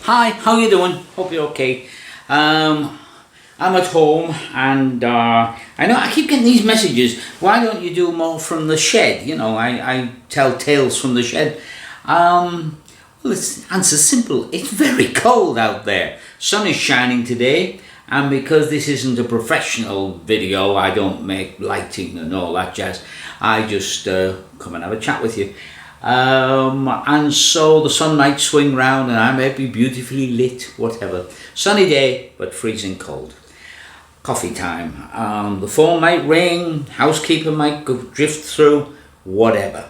Hi, how you doing? Hope you're okay. I'm at home and I know I keep getting these messages. Why don't you do more from the shed? You know, I tell tales from the shed. Well, the answer's simple. It's very cold out there. Sun is shining today, and because this isn't a professional video, I don't make lighting and all that jazz. I just come and have a chat with you. And so the sun might swing round and I might be beautifully lit, whatever. Sunny day, but freezing cold. Coffee time. The phone might ring, housekeeper might drift through, whatever.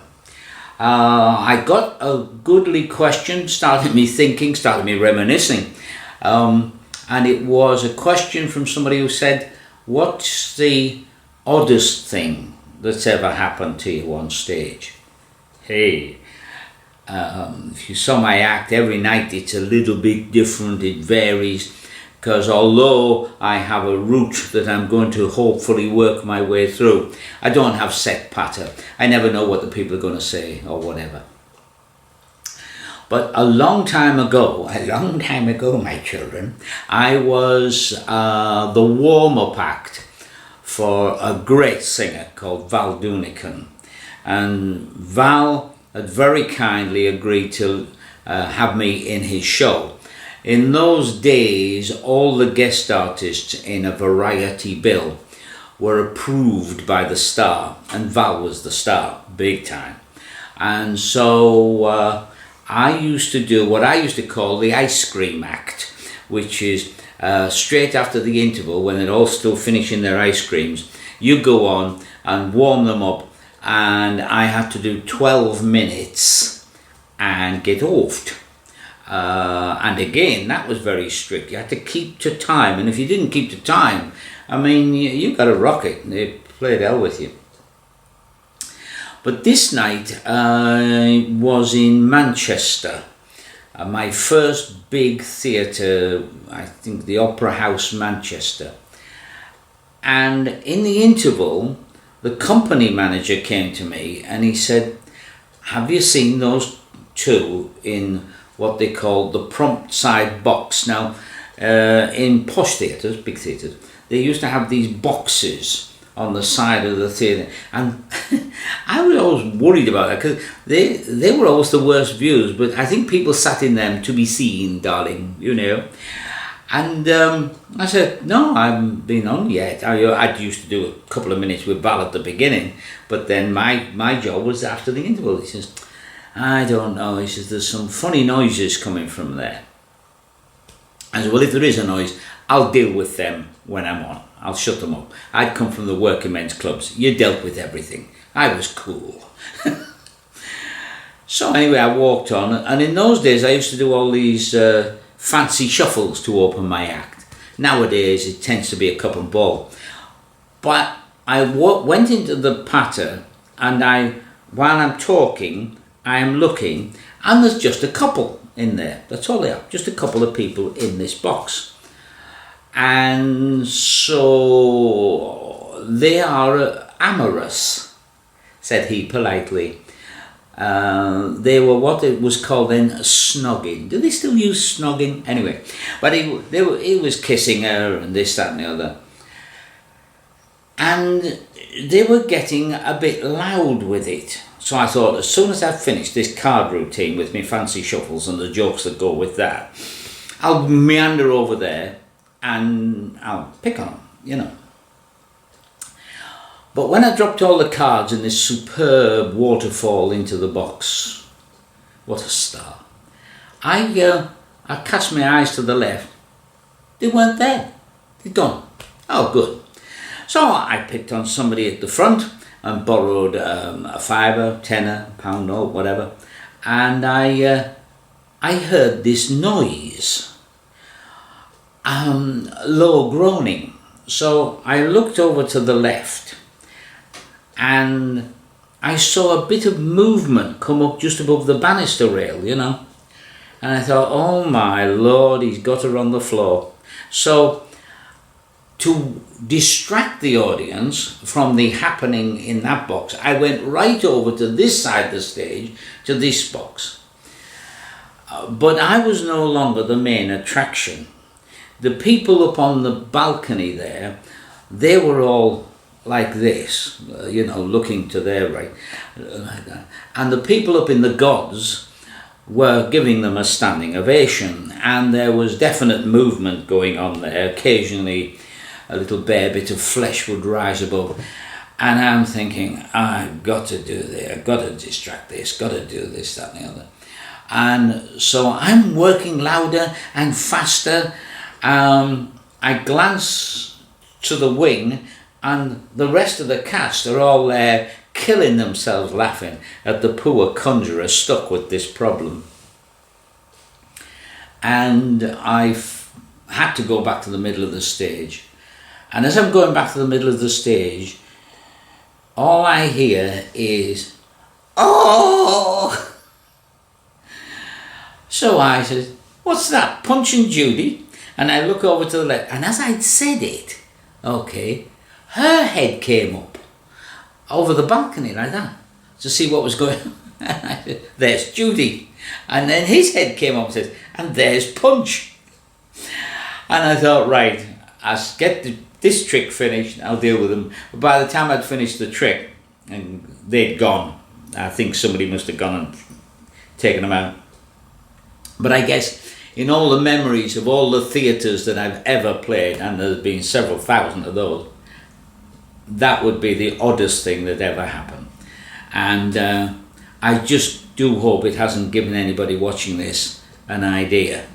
I got a goodly question, started me thinking, started me reminiscing. And it was a question from somebody who said, what's the oddest thing that's ever happened to you on stage? Hey, if you saw my act every night, it's a little bit different, it varies, because although I have a route that I'm going to hopefully work my way through, I don't have set patter. I never know what the people are going to say or whatever. But a long time ago, my children, I was the warm-up act for a great singer called Val Dunican. And Val had very kindly agreed to have me in his show. In those days, all the guest artists in a variety bill were approved by the star, and Val was the star, big time. And so I used to do what I used to call the ice cream act, which is straight after the interval, when they're all still finishing their ice creams, you go on and warm them up. And I had to do 12 minutes and get offed. And again, that was very strict. You had to keep to time, and if you didn't keep to time, I mean, you got to rock it. They played hell with you. But this night was in Manchester, my first big theatre, I think the Opera House, Manchester. And in the interval, the company manager came to me and he said, have you seen those two in what they call the prompt side box? Now, in posh theatres, big theatres, they used to have these boxes on the side of the theatre. And I was always worried about that because they were always the worst views, but I think people sat in them to be seen, darling, you know. And I said, no, I haven't been on yet. I used to do a couple of minutes with Val at the beginning, but then my job was after the interval. He says, I don't know. He says, there's some funny noises coming from there. I said, well, if there is a noise, I'll deal with them when I'm on. I'll shut them up. I'd come from the working men's clubs. You dealt with everything. I was cool. So anyway, I walked on, and in those days, I used to do all these fancy shuffles to open my act. Nowadays it tends to be a cup and ball. But I went into the patter, and while I'm talking, I am looking, and there's just a couple in there. That's all they are, just a couple of people in this box. And so they are amorous, said he politely. They were what it was called then snogging. Do they still use snogging? Anyway, but he was kissing her and this, that and the other. And they were getting a bit loud with it. So I thought, as soon as I've finished this card routine with my fancy shuffles and the jokes that go with that, I'll meander over there and I'll pick on them, you know. But when I dropped all the cards in this superb waterfall into the box, what a star, I cast my eyes to the left. They weren't there. They'd gone. Oh, good. So I picked on somebody at the front and borrowed a fiver, tenner, pound note, whatever. And I heard this noise, low groaning. So I looked over to the left, and I saw a bit of movement come up just above the banister rail, you know. And I thought, oh my Lord, he's got her on the floor. So to distract the audience from the happening in that box, I went right over to this side of the stage, to this box. But I was no longer the main attraction. The people up on the balcony there, they were all like this, looking to their right. And the people up in the gods were giving them a standing ovation, and there was definite movement going on there. Occasionally a little bare bit of flesh would rise above, and I'm thinking, I've got to do this, I've got to distract this, got to do this, that and the other. And so I'm working louder and faster. I glance to the wing, and the rest of the cast are all there killing themselves laughing at the poor conjurer stuck with this problem. And I've had to go back to the middle of the stage. And as I'm going back to the middle of the stage, all I hear is, "Oh!" So I said, "What's that, Punch and Judy?" And I look over to the left, and as I'd said it, her head came up over the balcony like that to see what was going on. And I said, "There's Judy." And then his head came up and said, "And there's Punch." And I thought, right, I'll get this trick finished, I'll deal with them. But by the time I'd finished the trick, and they'd gone, I think somebody must have gone and taken them out. But I guess in all the memories of all the theatres that I've ever played, and there's been several thousand of those, that would be the oddest thing that ever happened. And I just do hope it hasn't given anybody watching this an idea